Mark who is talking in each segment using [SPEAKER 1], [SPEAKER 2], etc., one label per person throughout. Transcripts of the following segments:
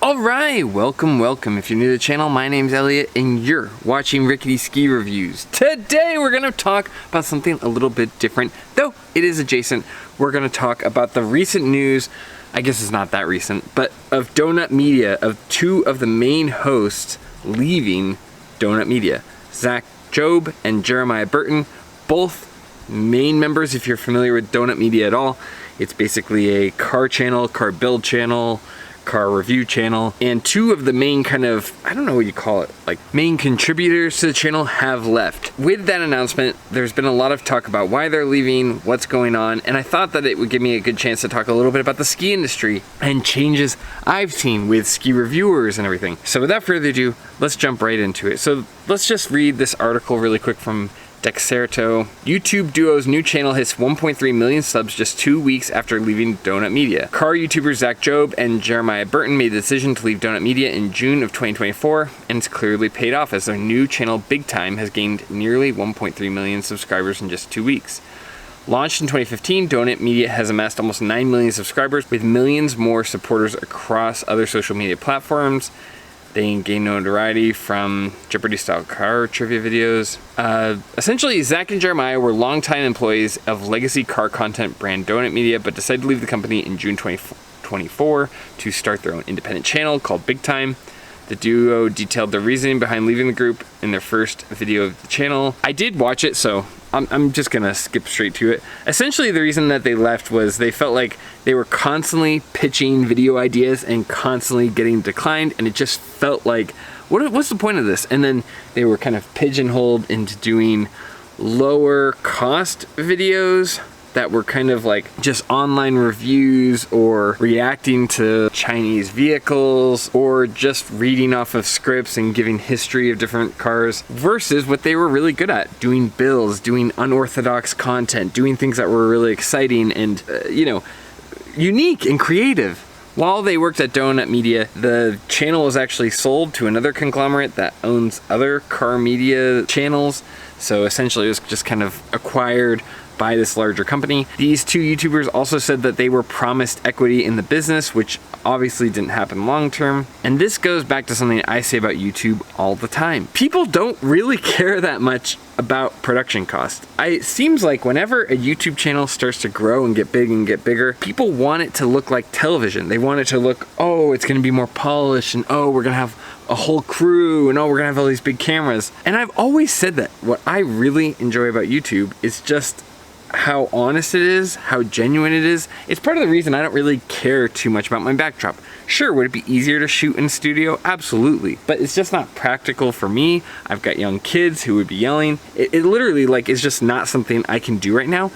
[SPEAKER 1] Alright, welcome. If you're new to the channel, my name's Elliott and you're watching Rickety Ski Reviews. Today we're going to talk about something a little bit different, though it is adjacent. We're going to talk about the recent news, I guess it's not that recent, but of Donut Media, of two of the main hosts leaving Donut Media. Zach Job and Jeremiah Burton, both main members if you're familiar with Donut Media at all. It's basically a car channel, car build channel, car review channel, and two of the main kind of, I don't know what you call it, like main contributors to the channel have left. With that announcement, there's been a lot of talk about why they're leaving, what's going on, and I thought that it would give me a good chance to talk a little bit about the ski industry and changes I've seen with ski reviewers and everything. So without further ado, let's jump right into it. So let's just read this article really quick from Dexerto. YouTube duo's new channel hits 1.3 million subs just 2 weeks after leaving Donut Media. Car YouTubers Zach Job and Jeremiah Burton made the decision to leave Donut Media in June of 2024, and it's clearly paid off as their new channel Big Time has gained nearly 1.3 million subscribers in just 2 weeks. Launched in 2015, Donut Media has amassed almost 9 million subscribers, with millions more supporters across other social media platforms. They gain notoriety from Jeopardy-style car trivia videos. Essentially, Zach and Jeremiah were longtime employees of legacy car content brand Donut Media, but decided to leave the company in June 2024 to start their own independent channel called Big Time. The duo detailed their reasoning behind leaving the group in their first video of the channel. I did watch it, so I'm just gonna skip straight to it. Essentially, the reason that they left was they felt like they were constantly pitching video ideas and constantly getting declined, and it just felt like, what's the point of this? And then they were kind of pigeonholed into doing lower cost videos that were kind of like just online reviews or reacting to Chinese vehicles or just reading off of scripts and giving history of different cars, versus what they were really good at, doing builds, doing unorthodox content, doing things that were really exciting and unique and creative. While they worked at Donut Media, the channel was actually sold to another conglomerate that owns other car media channels. So essentially it was just kind of acquired by this larger company. These two YouTubers also said that they were promised equity in the business, which obviously didn't happen long term. And this goes back to something I say about YouTube all the time. People don't really care that much about production cost. It seems like whenever a YouTube channel starts to grow and get big and get bigger, people want it to look like television. They want it to look, oh, it's gonna be more polished, and oh, we're gonna have a whole crew, and oh, we're gonna have all these big cameras. And I've always said that what I really enjoy about YouTube is just how honest it is, how genuine it is. It's part of the reason I don't really care too much about my backdrop. Sure, would it be easier to shoot in studio? Absolutely. But it's just not practical for me. I've got young kids who would be yelling. It literally is just not something I can do right now.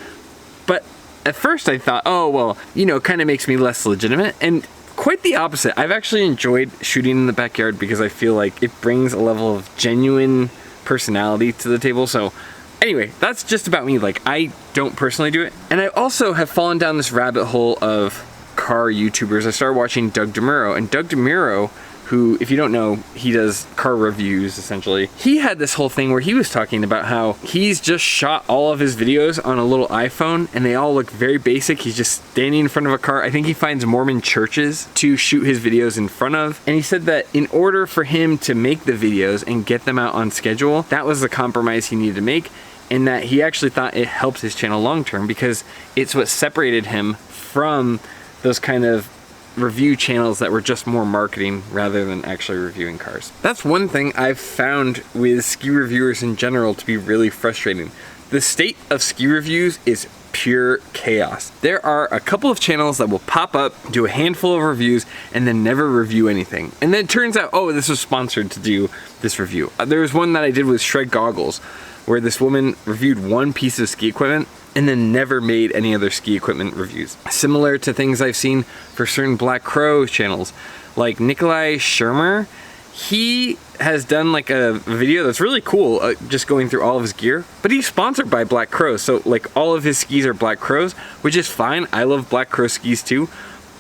[SPEAKER 1] But at first I thought, oh, well, kind of makes me less legitimate. And quite the opposite. I've actually enjoyed shooting in the backyard because I feel like it brings a level of genuine personality to the table. So anyway, that's just about me. I don't personally do it. And I also have fallen down this rabbit hole of car YouTubers. I started watching Doug DeMuro, and Doug DeMuro, who, if you don't know, he does car reviews essentially. He had this whole thing where he was talking about how he's just shot all of his videos on a little iPhone and they all look very basic. He's just standing in front of a car. I think he finds Mormon churches to shoot his videos in front of. And he said that in order for him to make the videos and get them out on schedule, that was the compromise he needed to make. And that he actually thought it helped his channel long term because it's what separated him from those kind of review channels that were just more marketing rather than actually reviewing cars. That's one thing I've found with ski reviewers in general to be really frustrating. The state of ski reviews is pure chaos. There are a couple of channels that will pop up, do a handful of reviews, and then never review anything. And then it turns out, oh, this was sponsored to do this review. There was one that I did with Shred Goggles, where this woman reviewed one piece of ski equipment and then never made any other ski equipment reviews. Similar to things I've seen for certain Black Crow channels, like Nikolai Shermer. He has done a video that's really cool, just going through all of his gear, but he's sponsored by Black Crow, so all of his skis are Black Crows, which is fine. I love Black Crow skis too.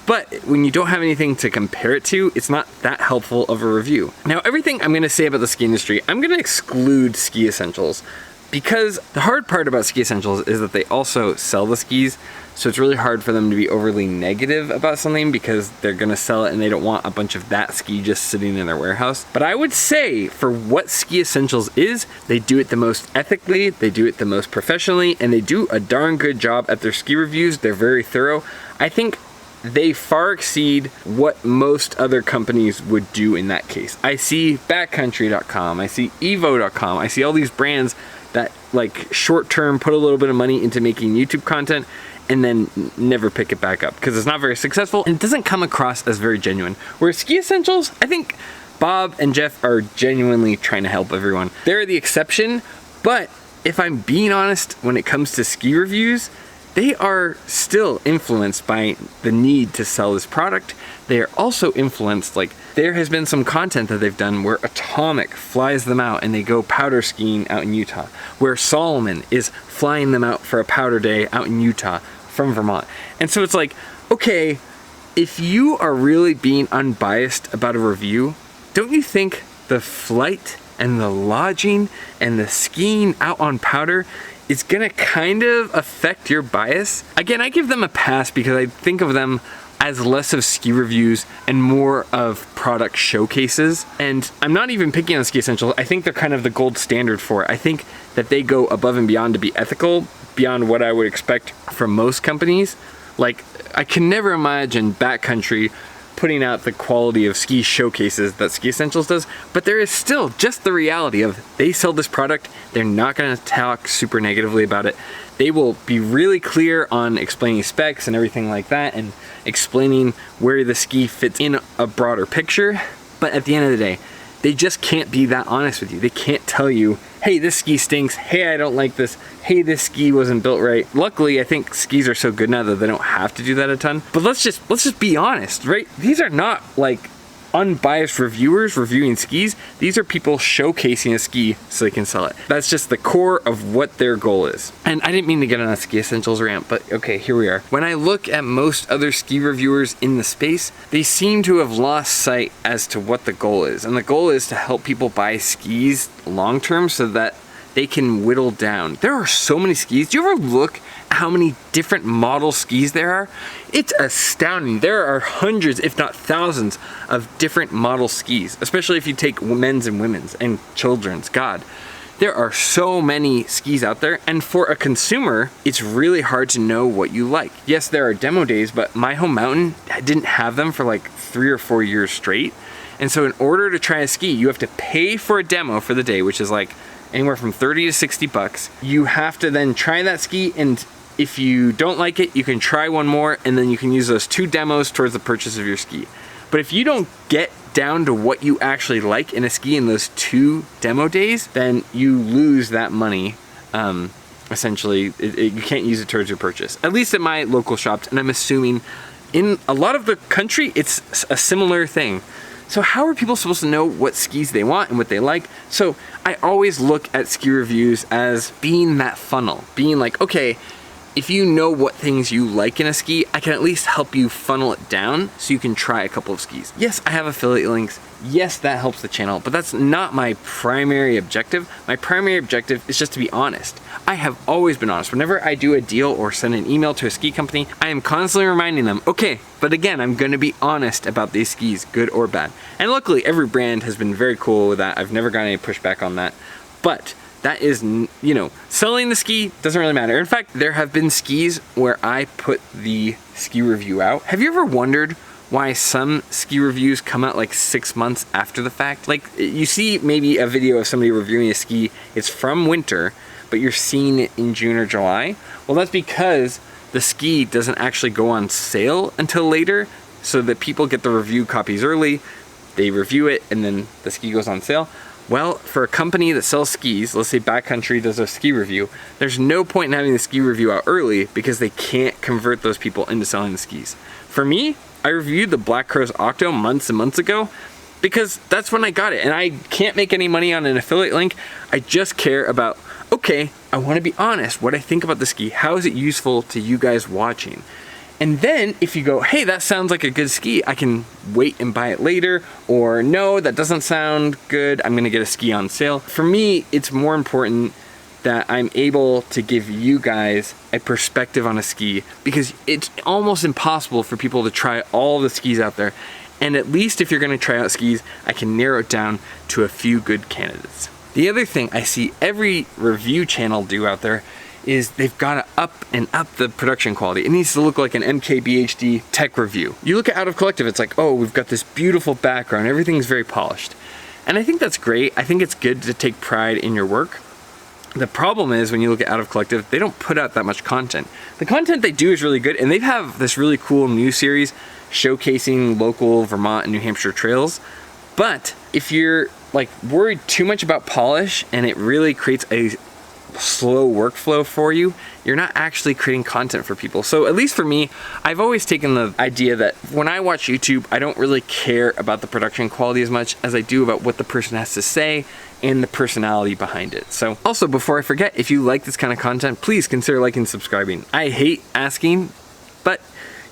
[SPEAKER 1] But when you don't have anything to compare it to, it's not that helpful of a review. Now, everything I'm gonna say about the ski industry, I'm gonna exclude ski essentials. because the hard part about Ski Essentials is that they also sell the skis, so it's really hard for them to be overly negative about something because they're gonna sell it and they don't want a bunch of that ski just sitting in their warehouse. But I would say for what Ski Essentials is, they do it the most ethically, they do it the most professionally, and they do a darn good job at their ski reviews. They're very thorough. I think they far exceed what most other companies would do in that case. I see Backcountry.com, I see Evo.com, I see all these brands that like short term put a little bit of money into making YouTube content and then never pick it back up because it's not very successful and it doesn't come across as very genuine. Whereas Ski Essentials, I think Bob and Jeff are genuinely trying to help everyone. They're the exception, but if I'm being honest, when it comes to ski reviews, they are still influenced by the need to sell this product. They are also influenced, like there has been some content that they've done where Atomic flies them out and they go powder skiing out in Utah, where Salomon is flying them out for a powder day out in Utah from Vermont. And so it's like, okay, if you are really being unbiased about a review, don't you think the flight and the lodging and the skiing out on powder is gonna kind of affect your bias? Again, I give them a pass because I think of them as less of ski reviews and more of product showcases. And I'm not even picking on Ski Essentials. I think they're kind of the gold standard for it. I think that they go above and beyond to be ethical, beyond what I would expect from most companies. Like, I can never imagine Backcountry putting out the quality of ski showcases that Ski Essentials does, but there is still just the reality of they sell this product, they're not gonna talk super negatively about it. They will be really clear on explaining specs and everything like that and explaining where the ski fits in a broader picture. But at the end of the day, they just can't be that honest with you. They can't tell you, hey, this ski stinks. Hey, I don't like this. Hey, this ski wasn't built right. Luckily, I think skis are so good now that they don't have to do that a ton. But let's just be honest, right? These are not like unbiased reviewers reviewing skis. These are people showcasing a ski so they can sell it. That's just the core of what their goal is. And I didn't mean to get on a Ski Essentials rant, but okay, here we are. When I look at most other ski reviewers in the space, they seem to have lost sight as to what the goal is. And the goal is to help people buy skis long term so that they can whittle down. There are so many skis. Do you ever look at how many different model skis there are? It's astounding. There are hundreds, if not thousands, of different model skis, especially if you take men's and women's and children's. God, there are so many skis out there, and for a consumer, it's really hard to know what you like. Yes, there are demo days, but my home mountain didn't have them for like 3 or 4 years straight. And so in order to try a ski, you have to pay for a demo for the day, which is like anywhere from 30 to 60 bucks. You have to then try that ski, and if you don't like it, you can try one more, and then you can use those 2 demos towards the purchase of your ski. But if you don't get down to what you actually like in a ski in those 2 demo days, then you lose that money. Essentially, you can't use it towards your purchase. At least at my local shops, and I'm assuming in a lot of the country, it's a similar thing. So how are people supposed to know what skis they want and what they like? So I always look at ski reviews as being that funnel, being like, okay, if you know what things you like in a ski, I can at least help you funnel it down so you can try a couple of skis. Yes, I have affiliate links. Yes, that helps the channel, but that's not my primary objective. My primary objective is just to be honest. I have always been honest. Whenever I do a deal or send an email to a ski company, I am constantly reminding them, okay, but again, I'm gonna be honest about these skis, good or bad. And luckily, every brand has been very cool with that. I've never gotten any pushback on that. But that is, you know, selling the ski doesn't really matter. In fact, there have been skis where I put the ski review out. Have you ever wondered why some ski reviews come out like 6 months after the fact? Like, you see maybe a video of somebody reviewing a ski, it's from winter, but you're seeing it in June or July. Well, that's because the ski doesn't actually go on sale until later, so that people get the review copies early, they review it, and then the ski goes on sale. Well, for a company that sells skis, let's say Backcountry does a ski review, there's no point in having the ski review out early because they can't convert those people into selling the skis. For me, I reviewed the Black Crow's Octo months and months ago because that's when I got it, and I can't make any money on an affiliate link. I just care about, okay, I want to be honest, what I think about the ski, how is it useful to you guys watching? And then if you go, hey, that sounds like a good ski, I can wait and buy it later, or no, that doesn't sound good, I'm gonna get a ski on sale. For me, it's more important that I'm able to give you guys a perspective on a ski, because it's almost impossible for people to try all the skis out there. And at least if you're gonna try out skis, I can narrow it down to a few good candidates. The other thing I see every review channel do out there is they've got to up the production quality. It needs to look like an MKBHD tech review. You look at Out of Collective, it's like, oh, we've got this beautiful background, everything's very polished. And I think that's great. I think it's good to take pride in your work. The problem is when you look at Out of Collective, they don't put out that much content. The content they do is really good, and they have this really cool new series showcasing local Vermont and New Hampshire trails. But if you're like worried too much about polish and it really creates a slow workflow for you, you're not actually creating content for people. So at least for me, I've always taken the idea that when I watch YouTube, I don't really care about the production quality as much as I do about what the person has to say and the personality behind it. So also, before I forget, if you like this kind of content, please consider liking and subscribing. I hate asking, but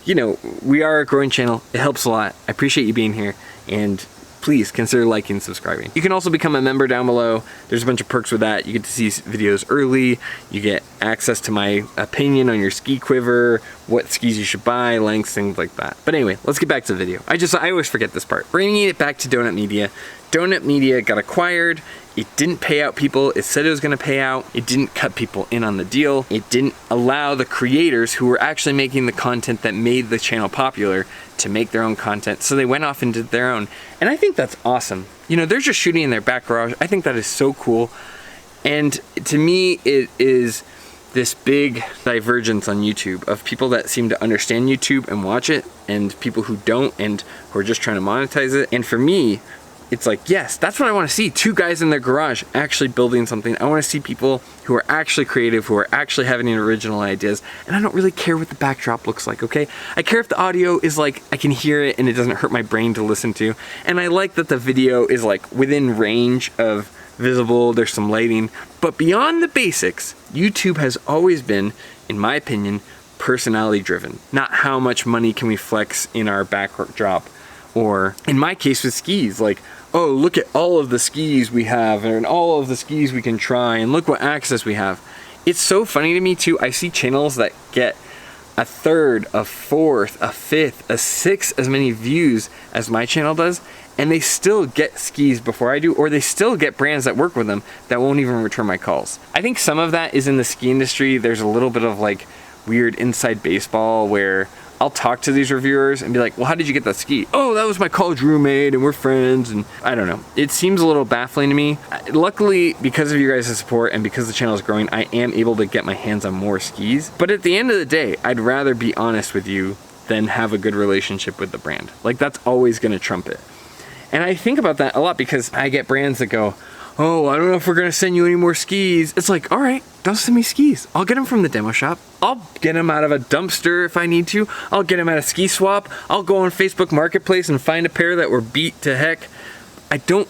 [SPEAKER 1] you know, we are a growing channel. It helps a lot. I appreciate you being here, and please consider liking and subscribing. You can also become a member down below. There's a bunch of perks with that. You get to see videos early. You get access to my opinion on your ski quiver, what skis you should buy, lengths, things like that. But anyway, let's get back to the video. I always forget this part. Bringing it back to Donut Media. Donut Media got acquired. It didn't pay out people it said it was gonna pay out. It didn't cut people in on the deal. It didn't allow the creators who were actually making the content that made the channel popular to make their own content. So they went off and did their own. And I think that's awesome. You know, they're just shooting in their back garage. I think that is so cool. And to me, it is this big divergence on YouTube of people that seem to understand YouTube and watch it, and people who don't and who are just trying to monetize it. And for me, it's like, yes, that's what I want to see. Two guys in their garage actually building something. I want to see people who are actually creative, who are actually having original ideas. And I don't really care what the backdrop looks like, okay? I care if the audio is like, I can hear it and it doesn't hurt my brain to listen to. And I like that the video is like within range of visible, there's some lighting. But beyond the basics, YouTube has always been, in my opinion, personality driven. Not how much money can we flex in our backdrop. Or in my case with skis, like, oh, look at all of the skis we have and all of the skis we can try and look what access we have. It's so funny to me too. I see channels that get a third, a fourth, a fifth, a sixth as many views as my channel does, and they still get skis before I do, or they still get brands that work with them that won't even return my calls. I think some of that is in the ski industry. There's a little bit of like weird inside baseball where I'll talk to these reviewers and be like, well, how did you get that ski? Oh, that was my college roommate and we're friends, and I don't know. It seems a little baffling to me. Luckily, because of you guys' support and because the channel is growing, I am able to get my hands on more skis. But at the end of the day, I'd rather be honest with you than have a good relationship with the brand. Like, that's always gonna trump it. And I think about that a lot because I get brands that go, oh, I don't know if we're gonna send you any more skis. It's like, all right, don't send me skis. I'll get them from the demo shop. I'll get them out of a dumpster if I need to. I'll get them at a ski swap. I'll go on Facebook Marketplace and find a pair that were beat to heck. I don't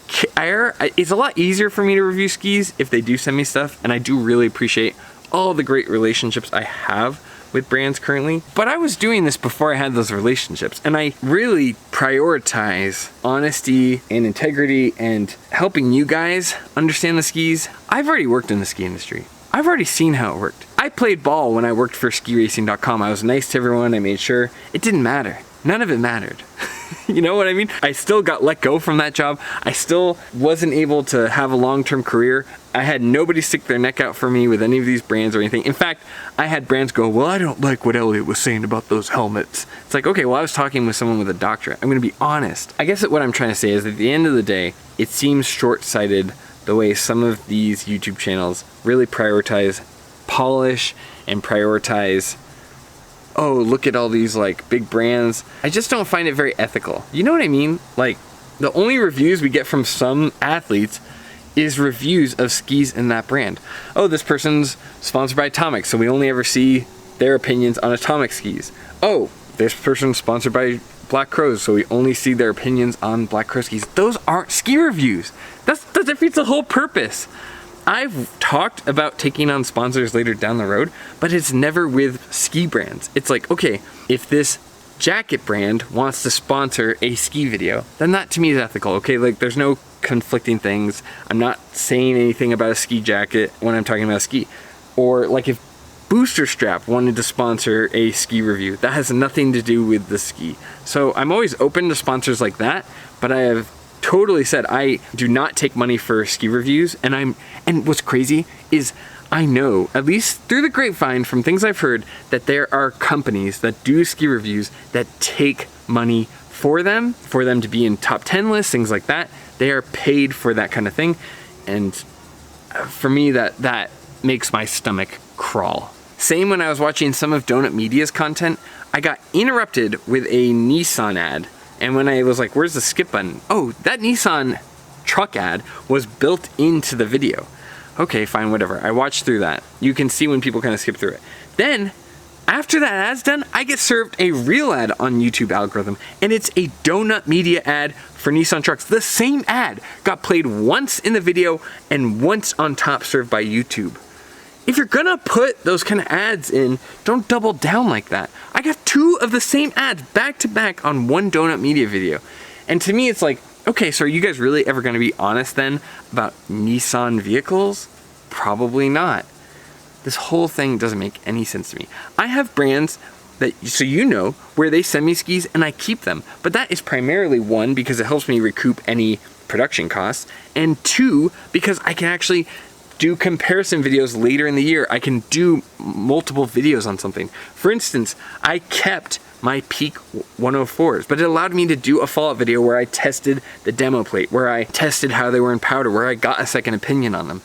[SPEAKER 1] care. It's a lot easier for me to review skis if they do send me stuff, and I do really appreciate all the great relationships I have with brands currently. But I was doing this before I had those relationships, and I really prioritize honesty and integrity and helping you guys understand the skis. I've already worked in the ski industry. I've already seen how it worked. I played ball when I worked for skiracing.com. I was nice to everyone. I made sure it didn't matter. None of it mattered. You know what I mean? I still got let go from that job. I still wasn't able to have a long-term career. I had nobody stick their neck out for me with any of these brands or anything. In fact, I had brands go, well, I don't like what Elliott was saying about those helmets. It's like, okay, well, I was talking with someone with a doctorate. I'm gonna be honest. I guess that what I'm trying to say is at the end of the day, it seems short-sighted the way some of these YouTube channels really prioritize polish and prioritize, oh, look at all these like big brands. I just don't find it very ethical. You know what I mean? Like, the only reviews we get from some athletes is reviews of skis in that brand. Oh, this person's sponsored by Atomic, so we only ever see their opinions on Atomic skis. Oh, this person's sponsored by Black Crows, so we only see their opinions on Black Crow skis. Those aren't ski reviews. That defeats the whole purpose. I've talked about taking on sponsors later down the road, but it's never with ski brands. It's like, okay, if this jacket brand wants to sponsor a ski video, then that to me is ethical, okay? Like, there's no conflicting things. I'm not saying anything about a ski jacket when I'm talking about a ski. Or like if Booster Strap wanted to sponsor a ski review, that has nothing to do with the ski. So I'm always open to sponsors like that, but I have totally said I do not take money for ski reviews. And what's crazy is I know, at least through the grapevine from things I've heard, that there are companies that do ski reviews that take money for them to be in top 10 lists, things like that. They are paid for that kind of thing. And for me, that makes my stomach crawl. Same when I was watching some of Donut Media's content, I got interrupted with a Nissan ad. And when I was like, where's the skip button? Oh, that Nissan truck ad was built into the video. Okay, fine, whatever. I watched through that. You can see when people kind of skip through it. Then, after that ad's done, I get served a real ad on YouTube algorithm, and it's a Donut Media ad for Nissan trucks. The same ad got played once in the video and once on top served by YouTube. If you're gonna put those kind of ads in, don't double down like that. I got 2 of the same ads back to back on one Donut Media video. And to me, it's like, okay, so are you guys really ever gonna be honest then about Nissan vehicles? Probably not. This whole thing doesn't make any sense to me. I have brands that, so you know, where they send me skis and I keep them. But that is primarily 1, because it helps me recoup any production costs, and 2, because I can actually do comparison videos later in the year. I can do multiple videos on something. For instance, I kept my Peak 104s, but it allowed me to do a follow-up video where I tested the demo plate, where I tested how they were in powder, where I got a second opinion on them.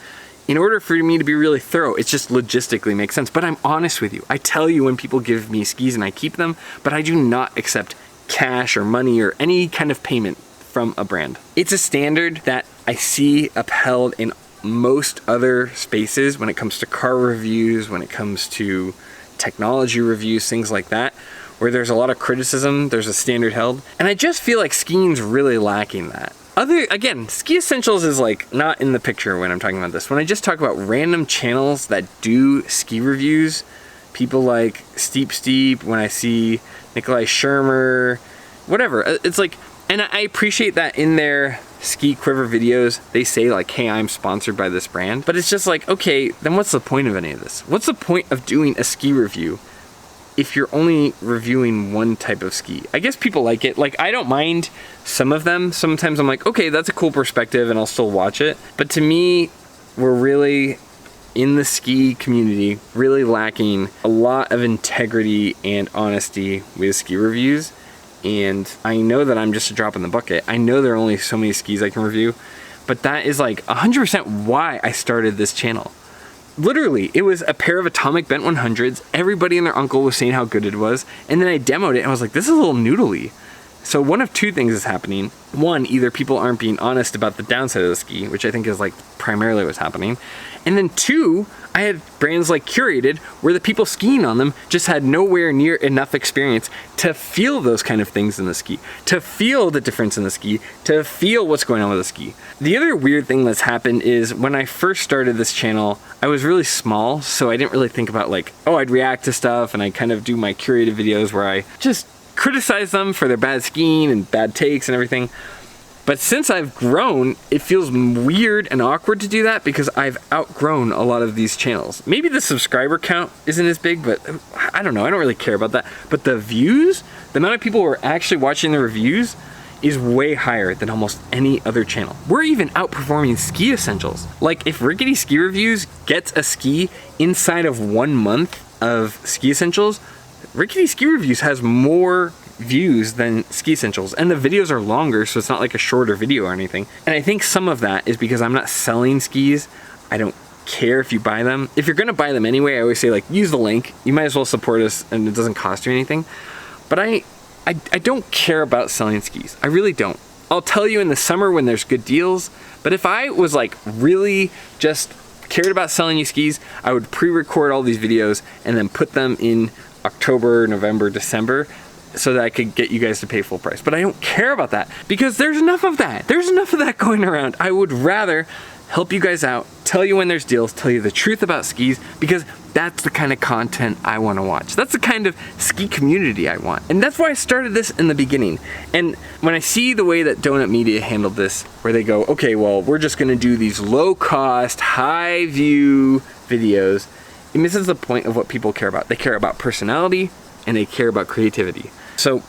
[SPEAKER 1] In order for me to be really thorough, it just logistically makes sense. But I'm honest with you. I tell you when people give me skis and I keep them, but I do not accept cash or money or any kind of payment from a brand. It's a standard that I see upheld in most other spaces when it comes to car reviews, when it comes to technology reviews, things like that, where there's a lot of criticism, there's a standard held. And I just feel like skiing's really lacking that. Again, Ski Essentials is like not in the picture when I'm talking about this. When I just talk about random channels that do ski reviews, people like Steep, when I see Nikolai Schirmer, whatever, it's like, and I appreciate that in their ski quiver videos, they say like, hey, I'm sponsored by this brand. But it's just like, okay, then what's the point of any of this? What's the point of doing a ski review if you're only reviewing one type of ski? I guess people like it. Like, I don't mind some of them. Sometimes I'm like, okay, that's a cool perspective and I'll still watch it. But to me, we're really, in the ski community, really lacking a lot of integrity and honesty with ski reviews. And I know that I'm just a drop in the bucket. I know there are only so many skis I can review, but that is like 100% why I started this channel. Literally, it was a pair of Atomic Bent 100s. Everybody and their uncle was saying how good it was. And then I demoed it and I was like, this is a little noodly. So one of 2 things is happening. 1, either people aren't being honest about the downside of the ski, which I think is like primarily what's happening. And then 2, I had brands like Curated where the people skiing on them just had nowhere near enough experience to feel those kind of things in the ski, to feel the difference in the ski, to feel what's going on with the ski. The other weird thing that's happened is when I first started this channel, I was really small, so I didn't really think about like, oh, I'd react to stuff and I kind of do my curated videos where I just criticize them for their bad skiing and bad takes and everything. But since I've grown, it feels weird and awkward to do that because I've outgrown a lot of these channels. Maybe the subscriber count isn't as big, but I don't know. I don't really care about that. But the views, the amount of people who are actually watching the reviews is way higher than almost any other channel. We're even outperforming Ski Essentials. Like if Rickety Ski Reviews gets a ski inside of 1 month of Ski Essentials, Rickety Ski Reviews has more views than Ski Essentials, and the videos are longer, so it's not like a shorter video or anything. And I think some of that is because I'm not selling skis. I don't care if you buy them. If you're gonna buy them anyway, I always say like, use the link. You might as well support us and it doesn't cost you anything. But I don't care about selling skis. I really don't. I'll tell you in the summer when there's good deals, but if I was like really just cared about selling you skis, I would pre-record all these videos and then put them in October, November, December, so that I could get you guys to pay full price. But I don't care about that because there's enough of that. There's enough of that going around. I would rather help you guys out, tell you when there's deals, tell you the truth about skis, because that's the kind of content I want to watch. That's the kind of ski community I want. And that's why I started this in the beginning. And when I see the way that Donut Media handled this, where they go, okay, well, we're just gonna do these low cost, high view videos, it misses the point of what people care about. They care about personality and they care about creativity. So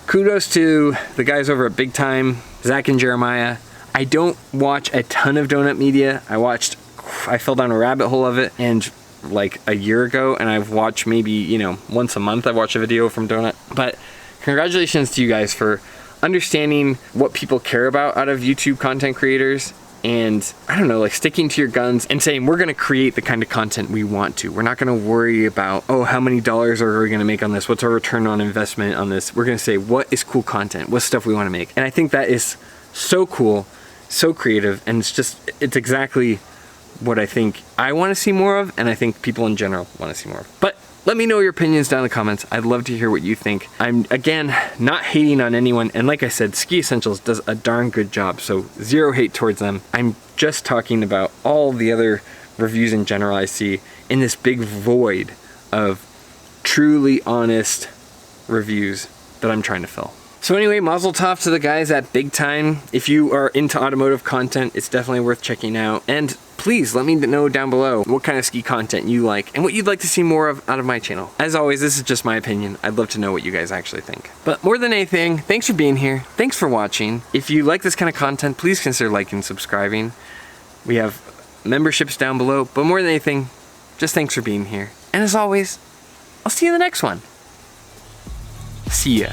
[SPEAKER 1] kudos to the guys over at Big Time, Zach and Jeremiah. I don't watch a ton of Donut Media. I fell down a rabbit hole of it and like a year ago, and I've watched maybe, you know, once a month I watch a video from Donut. But congratulations to you guys for understanding what people care about out of YouTube content creators, and I don't know, like sticking to your guns and saying we're gonna create the kind of content we want to. We're not gonna worry about, oh, how many dollars are we gonna make on this? What's our return on investment on this? We're gonna say, what is cool content? What's stuff we wanna make? And I think that is so cool, so creative, and it's exactly what I think I want to see more of, and I think people in general want to see more of. But let me know your opinions down in the comments. I'd love to hear what you think. I'm, again, not hating on anyone, and like I said, Ski Essentials does a darn good job, so zero hate towards them. I'm just talking about all the other reviews in general I see in this big void of truly honest reviews that I'm trying to fill. So anyway, mazel tov to the guys at Big Time. If you are into automotive content, it's definitely worth checking out. And please let me know down below what kind of ski content you like and what you'd like to see more of out of my channel. As always, this is just my opinion. I'd love to know what you guys actually think. But more than anything, thanks for being here. Thanks for watching. If you like this kind of content, please consider liking and subscribing. We have memberships down below, but more than anything, just thanks for being here. And as always, I'll see you in the next one. See ya.